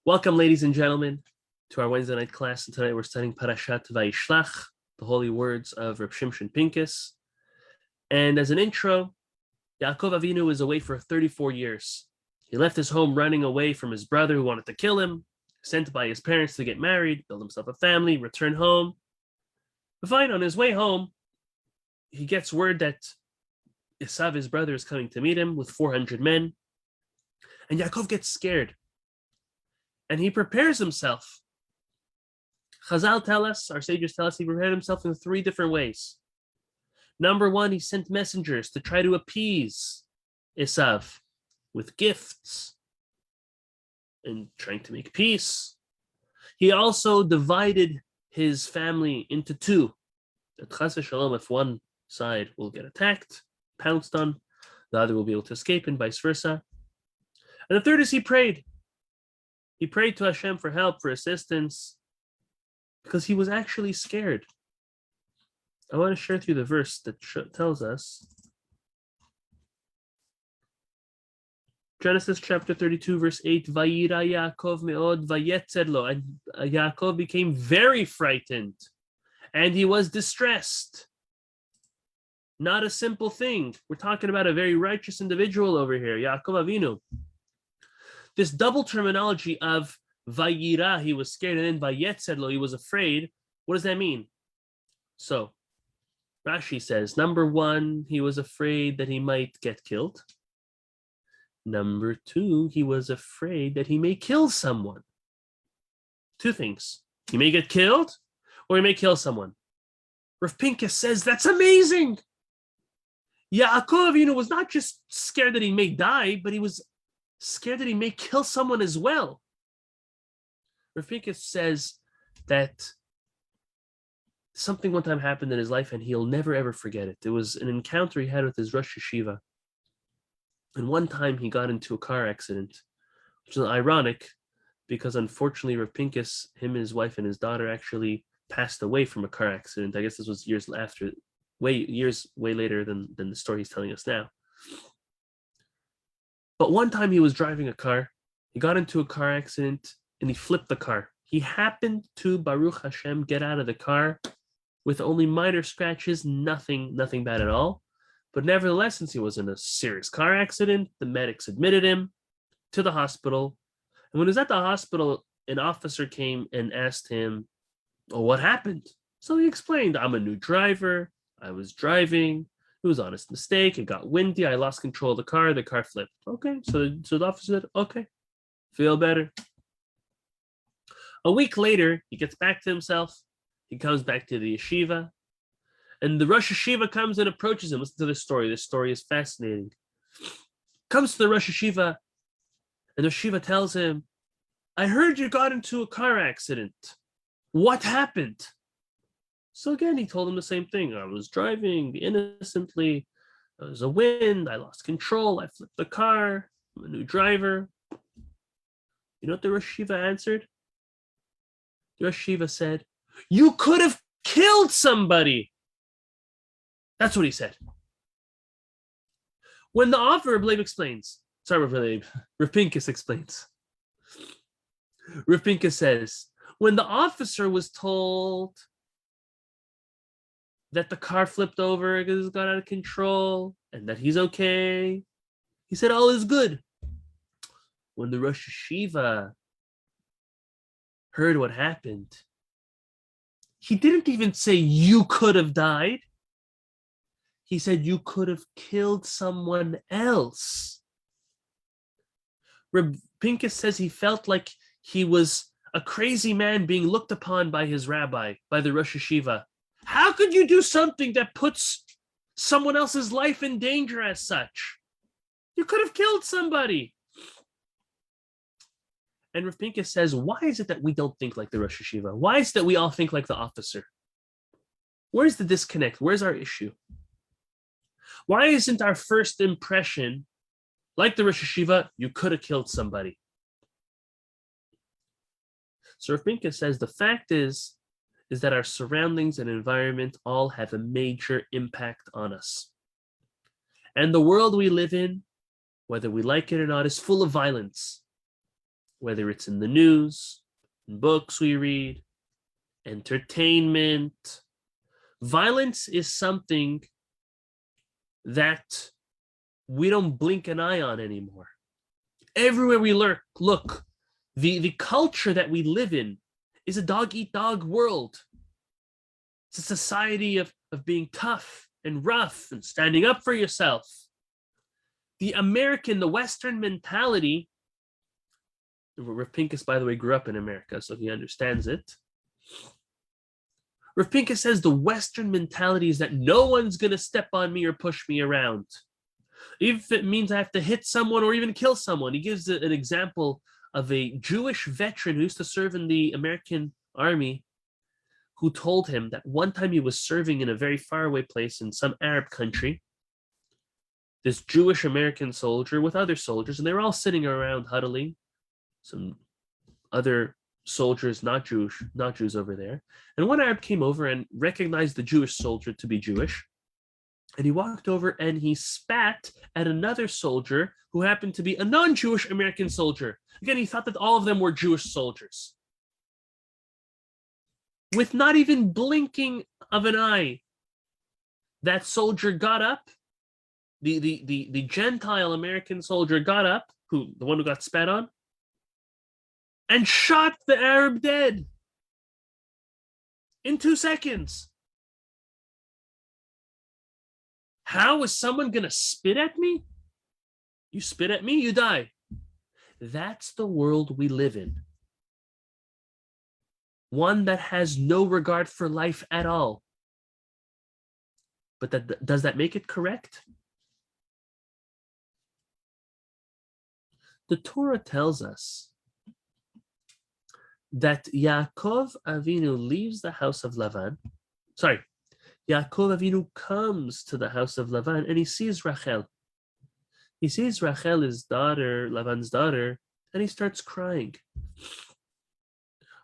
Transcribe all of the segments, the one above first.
Welcome, ladies and gentlemen, to our Wednesday night class. And tonight we're studying Parashat Vayishlach, the holy words of Rabbi Shimshon Pincus. And as an intro, Yaakov Avinu was away for 34 years. He left his home running away from his brother who wanted to kill him, sent by his parents to get married, build himself a family, return home. But fine, on his way home, he gets word that Esav, his brother, is coming to meet him with 400 men. And Yaakov gets scared. And he prepares himself. Chazal tell us, our sages tell us, he prepared himself in 3 different ways. Number 1, he sent messengers to try to appease Esav with gifts and trying to make peace. He also divided his family into 2. That chas v'shalom, if one side will get attacked, pounced on, the other will be able to escape, and vice versa. And the 3rd is he prayed. He prayed to Hashem for help, for assistance, because he was actually scared. I want to share with you the verse that tells us. Genesis chapter 32, verse 8, Vayira Yaakov me'od vayetzer lo. And Yaakov became very frightened, and he was distressed. Not a simple thing. We're talking about a very righteous individual over here, Yaakov Avinu. This double terminology of Vayira, he was scared, and then Vayetzer lo, he was afraid. What does that mean? So, Rashi says, number 1, he was afraid that he might get killed. Number 2, he was afraid that he may kill someone. 2 things. He may get killed, or he may kill someone. Rav Pincus says, that's amazing. Yaakov Avinu was not just scared that he may die, but he was scared that he may kill someone as well. Rav Pincus says that something one time happened in his life and he'll never ever forget it. It was an encounter he had with his Rosh Yeshiva. And one time he got into a car accident, which is ironic because unfortunately Rav Pincus, him and his wife and his daughter actually passed away from a car accident. I guess this was years way later than the story he's telling us now. But one time he was driving a car, he got into a car accident, and he flipped the car. He happened to, Baruch Hashem, get out of the car with only minor scratches, nothing bad at all. But nevertheless, since he was in a serious car accident, the medics admitted him to the hospital. And when he was at the hospital, an officer came and asked him, "Oh, what happened?" So he explained, "I'm a new driver. I was driving. It was an honest mistake. It got windy. I lost control of the car flipped." Okay, so the officer said, "Okay, feel better." A week later, he gets back to himself. He comes back to the yeshiva. And the Rosh Yeshiva comes and approaches him. Listen to this story. This story is fascinating. Comes to the Rosh Yeshiva, and the Yeshiva tells him, "I heard you got into a car accident. What happened?" So again, he told him the same thing. "I was driving innocently. There was a wind. I lost control. I flipped the car. I'm a new driver." You know what the Rosh Yeshiva answered? The Rosh Yeshiva said, "You could have killed somebody." That's what he said. When the officer, Rav Pincus explains. Rav Pincus says, when the officer was told that the car flipped over because it got out of control and that he's okay, he said all is good. When the Rosh Yeshiva heard what happened, he didn't even say you could have died. He said you could have killed someone else. Reb Pincus says he felt like he was a crazy man being looked upon by his rabbi, by the Rosh Yeshiva. How could you do something that puts someone else's life in danger as such? You could have killed somebody. And Rav Pincus says, why is it that we don't think like the Rosh Yeshiva? Why is it that we all think like the officer? Where's the disconnect? Where's our issue? Why isn't our first impression, like the Rosh Yeshiva, you could have killed somebody? So Rav Pincus says the fact is that our surroundings and environment all have a major impact on us. And the world we live in, whether we like it or not, is full of violence. whether it's in the news, in books we read, entertainment. Violence is something that we don't blink an eye on anymore. Everywhere we look, the culture that we live in is a dog-eat-dog world. It's a society of being tough and rough and standing up for yourself. The Western mentality, Rav Pincus, by the way, grew up in America, so he understands it. Rav Pincus says the Western mentality is that no one's going to step on me or push me around. Even if it means I have to hit someone or even kill someone. He gives an example of a Jewish veteran who used to serve in the American army, who told him that one time he was serving in a very faraway place in some Arab country, this Jewish American soldier with other soldiers, and they were all sitting around huddling, some other soldiers, not Jews over there. And one Arab came over and recognized the Jewish soldier to be Jewish. And he walked over and he spat at another soldier who happened to be a non-Jewish American soldier. Again, he thought that all of them were Jewish soldiers. With not even blinking of an eye, that soldier got up. The Gentile American soldier got up, the one who got spat on, and shot the Arab dead in 2 seconds. How is someone going to spit at me? You spit at me, you die. That's the world we live in. One that has no regard for life at all. But does that make it correct? The Torah tells us that Yaakov Avinu leaves the house of Lavan. Yaakov Avinu comes to the house of Lavan and he sees Rachel. He sees Rachel, his daughter, Lavan's daughter, and he starts crying.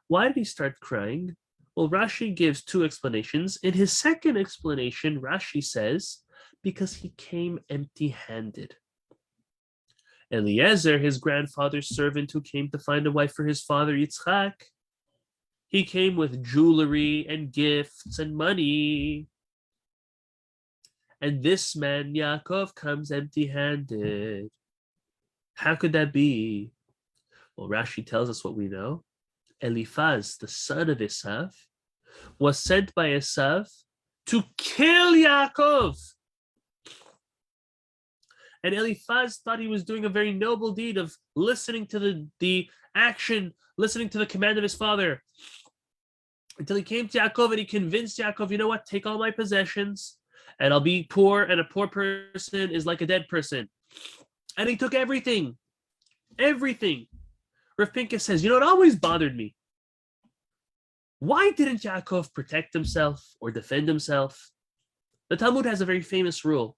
Why did he start crying? Well, Rashi gives 2 explanations. In his second explanation, Rashi says, because he came empty-handed. Eliezer, his grandfather's servant who came to find a wife for his father Yitzchak, he came with jewelry and gifts and money. And this man, Yaakov, comes empty-handed. How could that be? Well, Rashi tells us what we know. Eliphaz, the son of Esav, was sent by Esav to kill Yaakov. And Eliphaz thought he was doing a very noble deed of listening to the action, listening to the command of his father. Until he came to Yaakov and he convinced Yaakov, you know what, take all my possessions and I'll be poor, and a poor person is like a dead person. And he took everything. Everything. Rav Pincus says, you know, it always bothered me. Why didn't Yaakov protect himself or defend himself? The Talmud has a very famous rule.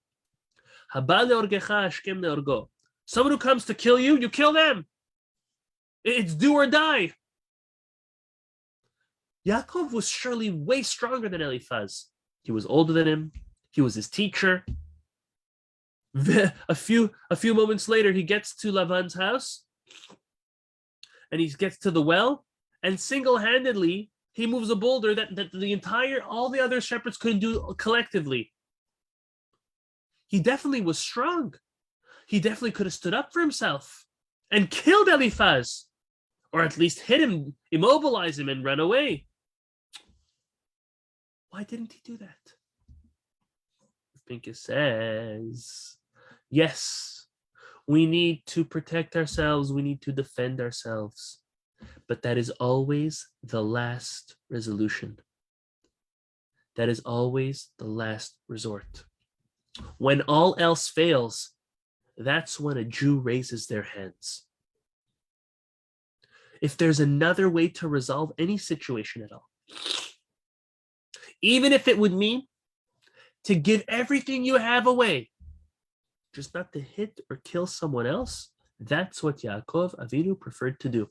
Someone who comes to kill you, you kill them. It's do or die. Yaakov was surely way stronger than Eliphaz. He was older than him. He was his teacher. A few moments later, he gets to Lavan's house and he gets to the well, and single-handedly, he moves a boulder that all the other shepherds couldn't do collectively. He definitely was strong. He definitely could have stood up for himself and killed Eliphaz, or at least hit him, immobilize him, and run away. Why didn't he do that? Pincus says, yes, we need to protect ourselves. We need to defend ourselves. But that is always the last resolution. That is always the last resort. When all else fails, that's when a Jew raises their hands. If there's another way to resolve any situation at all, even if it would mean to give everything you have away, just not to hit or kill someone else, that's what Yaakov Avinu preferred to do.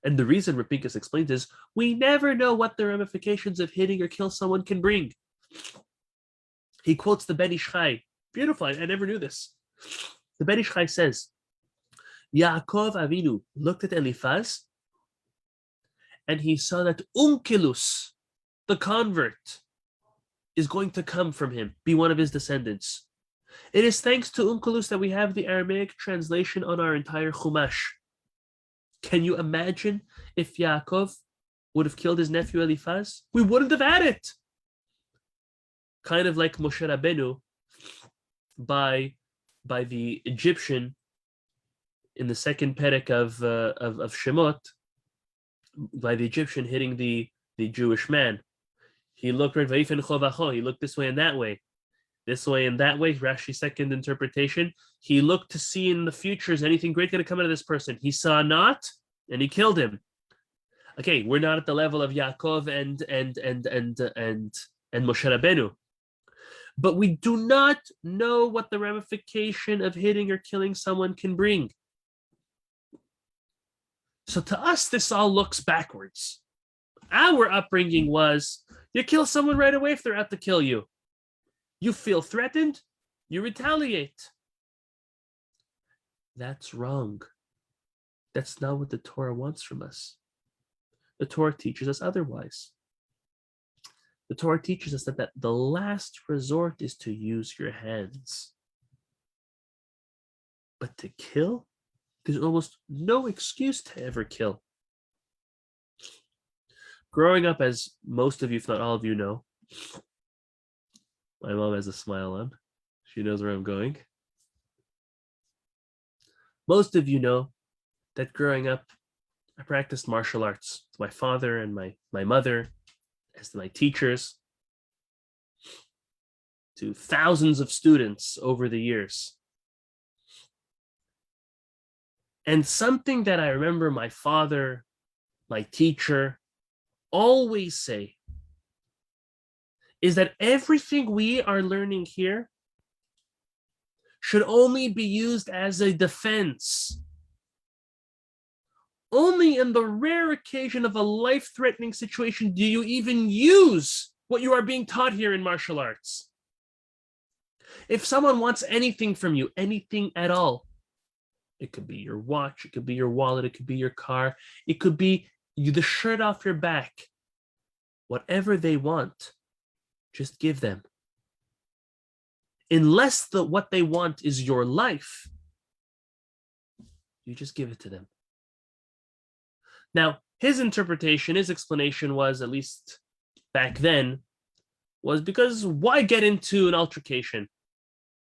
And the reason Rav Pincus explains is, we never know what the ramifications of hitting or kill someone can bring. He quotes the Ben Ish Chai. Beautiful, I never knew this. The Vayishlach says, Yaakov Avinu looked at Eliphaz and he saw that Onkelos, the convert, is going to come from him, be one of his descendants. It is thanks to Onkelos that we have the Aramaic translation on our entire Chumash. Can you imagine if Yaakov would have killed his nephew Eliphaz? We wouldn't have had it. Kind of like Moshe Rabbeinu by the Egyptian in the second perek of Shemot, by the Egyptian hitting the Jewish man. He looked right, he looked this way and that way. This way and that way, Rashi's second interpretation. He looked to see in the future, is anything great going to come out of this person? He saw not, and he killed him. Okay, we're not at the level of Yaakov and Moshe Rabbeinu. But we do not know what the ramification of hitting or killing someone can bring. So to us, this all looks backwards. Our upbringing was, you kill someone right away if they're out to kill you. You feel threatened, you retaliate. That's wrong. That's not what the Torah wants from us. The Torah teaches us otherwise. The Torah teaches us that the last resort is to use your hands. But to kill, there's almost no excuse to ever kill. Growing up, as most of you, if not all of you know, my mom has a smile on. She knows where I'm going. Most of you know that growing up, I practiced martial arts. My father and my mother, as my teachers, to thousands of students over the years. And something that I remember my father, my teacher, always say is that everything we are learning here should only be used as a defense. Only in the rare occasion of a life-threatening situation do you even use what you are being taught here in martial arts. If someone wants anything from you, anything at all, it could be your watch, it could be your wallet, it could be your car, it could be the shirt off your back. Whatever they want, just give them. Unless what they want is your life, you just give it to them. Now, his interpretation, his explanation was, at least back then, was because why get into an altercation?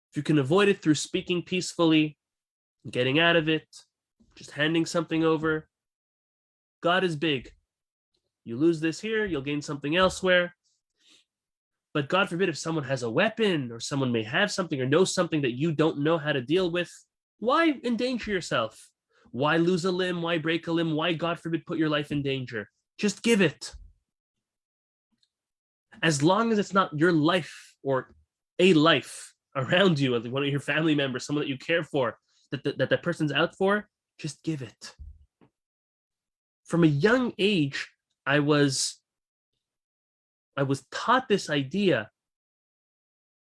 If you can avoid it through speaking peacefully, getting out of it, just handing something over, God is big. You lose this here, you'll gain something elsewhere. But God forbid if someone has a weapon or someone may have something or knows something that you don't know how to deal with, why endanger yourself? Why lose a limb? Why break a limb? Why, God forbid, put your life in danger? Just give it. As long as it's not your life or a life around you, one of your family members, someone that you care for, that person's out for, just give it. From a young age, I was taught this idea.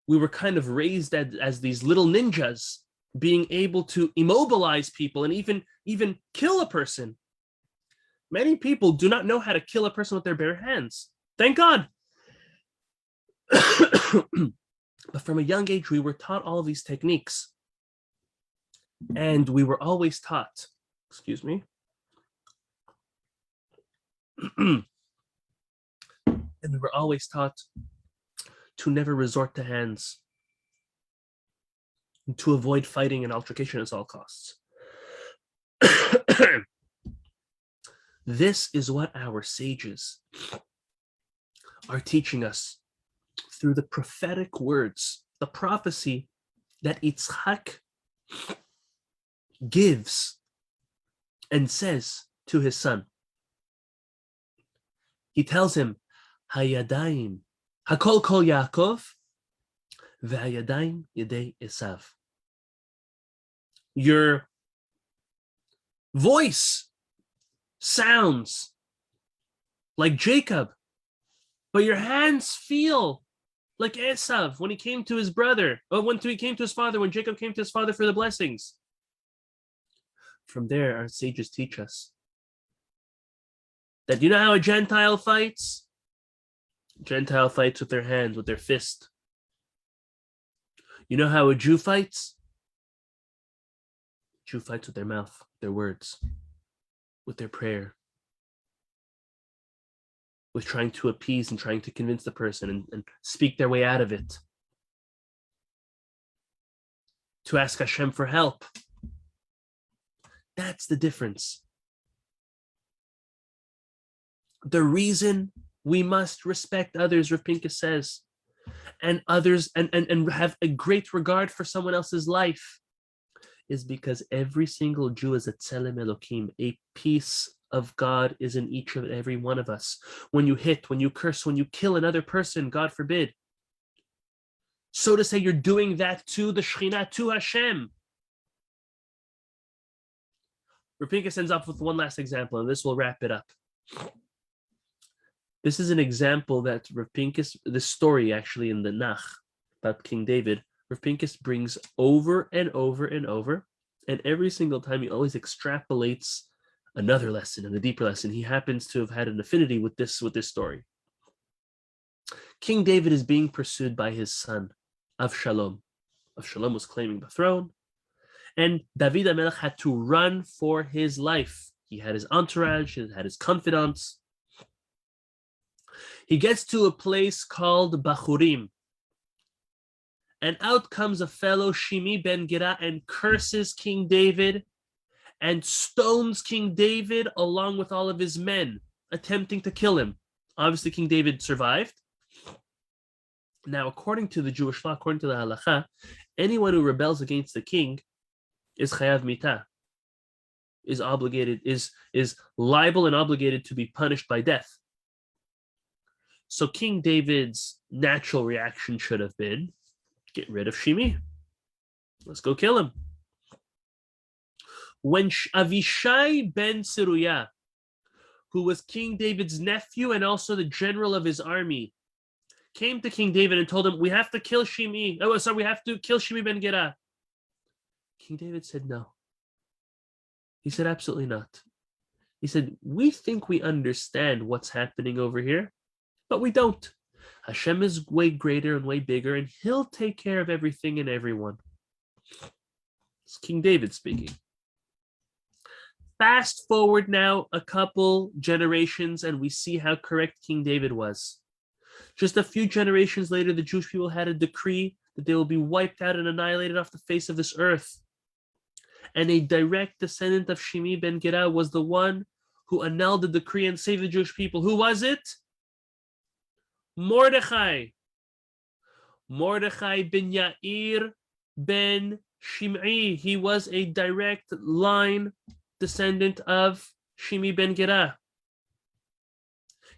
We were kind of raised as these little ninjas, being able to immobilize people and even kill a person. Many people do not know how to kill a person with their bare hands. Thank God. But from a young age, we were taught all of these techniques. And we were always taught, excuse me. And we were always taught to never resort to hands, and to avoid fighting and altercation at all costs. This is what our sages are teaching us through the prophetic words, the prophecy that Yitzchak gives and says to his son. He tells him, Hayadayim, Hakol Kol Yaakov, V'Hayadayim Yedei Esav. Your voice sounds like Jacob, but your hands feel Like Esav, when he came to his brother, or when he came to his father, when Jacob came to his father for the blessings. From there, our sages teach us that you know how a Gentile fights? Gentile fights with their hands, with their fist. You know how a Jew fights? Jew fights with their mouth, their words, with their prayer, with trying to appease and trying to convince the person and speak their way out of it. To ask Hashem for help. That's the difference. The reason we must respect others, Rav Pincus says, and others, and have a great regard for someone else's life, is because every single Jew is a tzelem Elokim. A piece of God is in each and every one of us. When you hit, when you curse, when you kill another person, God forbid, so to say, you're doing that to the Shekhinah, to Hashem. Rav Pincus ends up with one last example, and this will wrap it up. This is an example that Rav Pincus, the story actually in the Nach about King David, Rav Pincus brings over and over and over, and every single time he always extrapolates another lesson and a deeper lesson. He happens to have had an affinity with this story. King David is being pursued by his son, Avshalom. Avshalom was claiming the throne, and David HaMelech had to run for his life. He had his entourage, he had his confidants. He gets to a place called Bachurim, and out comes a fellow, Shimi ben Gera, and curses King David and stones King David along with all of his men, attempting to kill him. Obviously, King David survived. Now, according to the Jewish law, according to the halacha, anyone who rebels against the king is chayav mitah, is obligated, is liable and obligated to be punished by death. So King David's natural reaction should have been, get rid of Shimi. Let's go kill him. When Avishai ben Seruya, who was King David's nephew and also the general of his army, came to King David and told him, we have to kill Shimi. Oh, sorry, we have to kill Shimi ben Gera. King David said no. He said, absolutely not. He said, we think we understand what's happening over here, but we don't. Hashem is way greater and way bigger, and he'll take care of everything and everyone. It's King David speaking. Fast forward now a couple generations, and we see how correct King David was. Just a few generations later, the Jewish people had a decree that they will be wiped out and annihilated off the face of this earth. And a direct descendant of Shimi ben Gera was the one who annulled the decree and saved the Jewish people. Who was it? Mordechai. Mordechai ben Yair ben Shim'i. He was a direct line descendant of Shimi ben Gera.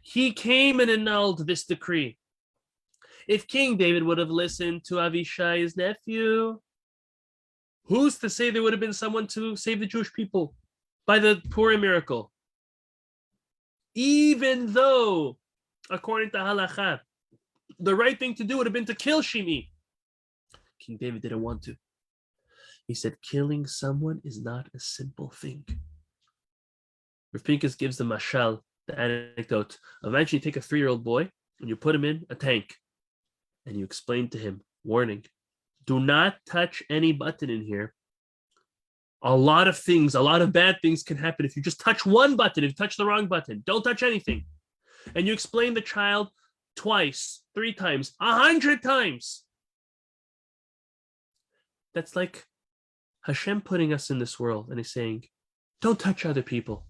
He came and annulled this decree. If King David would have listened to Avishai's nephew, who's to say there would have been someone to save the Jewish people by the Purim miracle? Even though, according to halacha, the right thing to do would have been to kill Shimi. King David didn't want to. He said, killing someone is not a simple thing. Rav Pincus gives the mashal, the anecdote. Imagine you take a 3-year-old boy and you put him in a tank and you explain to him, warning, do not touch any button in here. A lot of things, a lot of bad things can happen if you just touch one button, if you touch the wrong button. Don't touch anything. And you explain the child twice, 3 times, 100 times. That's like Hashem putting us in this world and he's saying, don't touch other people.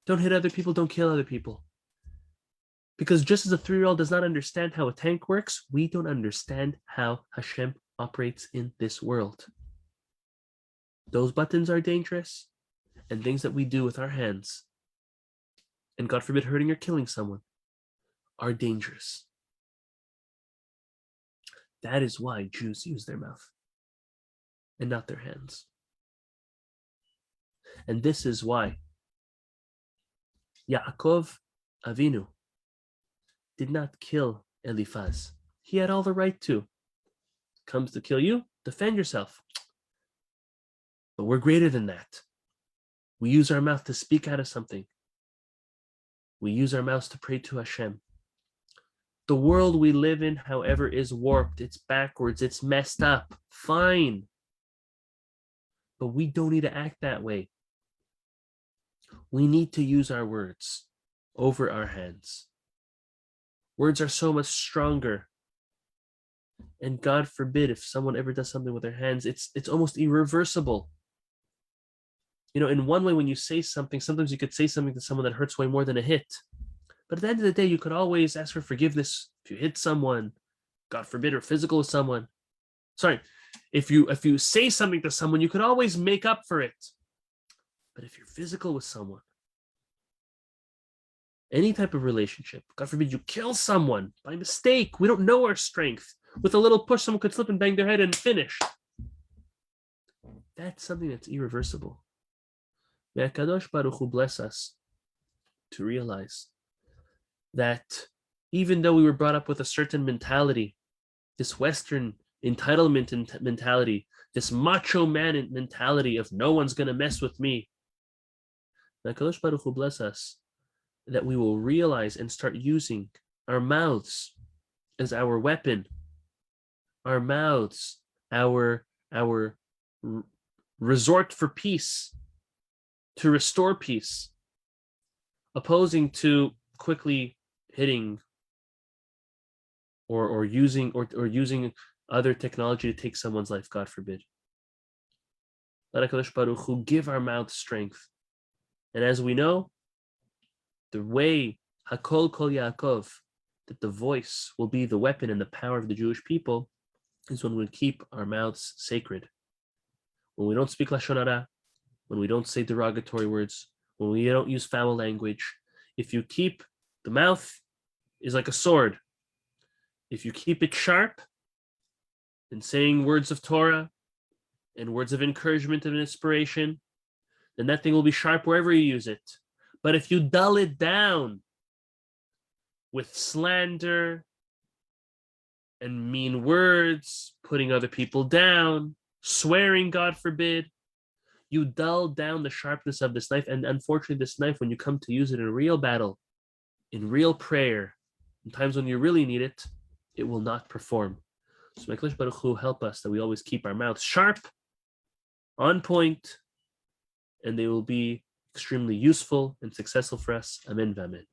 Don't hit other people, don't kill other people. Because just as a 3-year-old does not understand how a tank works, we don't understand how Hashem operates in this world. Those buttons are dangerous, and things that we do with our hands, and God forbid hurting or killing someone, are dangerous. That is why Jews use their mouth and not their hands. And this is why Yaakov Avinu did not kill Eliphaz. He had all the right to. Comes to kill you, defend yourself. But we're greater than that. We use our mouth to speak out of something. We use our mouths to pray to Hashem. The world we live in, however, is warped. It's backwards. It's messed up. Fine. But we don't need to act that way. We need to use our words over our hands. Words are so much stronger. And God forbid if someone ever does something with their hands, it's almost irreversible. In one way, when you say something, sometimes you could say something to someone that hurts way more than a hit. But at the end of the day, you could always ask for forgiveness if you hit someone, God forbid, or physical with someone. Sorry, if you say something to someone, you could always make up for it. But if you're physical with someone, any type of relationship, God forbid you kill someone by mistake, we don't know our strength. With a little push, someone could slip and bang their head and finish. That's something that's irreversible. May HaKadosh Baruch Hu bless us to realize that even though we were brought up with a certain mentality, this Western entitlement mentality, this macho man mentality of no one's going to mess with me, may HaKadosh Baruch Hu bless us that we will realize and start using our mouths as our weapon, our mouths, our resort for peace, to restore peace, opposing to quickly hitting or using other technology to take someone's life, God forbid. Let HaKadosh Baruch Hu give our mouths strength. And as we know, the way Hakol Kol Yaakov, that the voice will be the weapon and the power of the Jewish people, is when we keep our mouths sacred. When we don't speak Lashon Hara, when we don't say derogatory words, when we don't use foul language. If you keep the mouth is like a sword. If you keep it sharp and saying words of Torah and words of encouragement and inspiration, then that thing will be sharp wherever you use it. But if you dull it down with slander and mean words, putting other people down, swearing, God forbid, you dull down the sharpness of this knife. And unfortunately, this knife, when you come to use it in a real battle, in real prayer, in times when you really need it, it will not perform. So may HaKadosh Baruch Hu help us that we always keep our mouths sharp, on point, and they will be extremely useful and successful for us. Amen v'amen.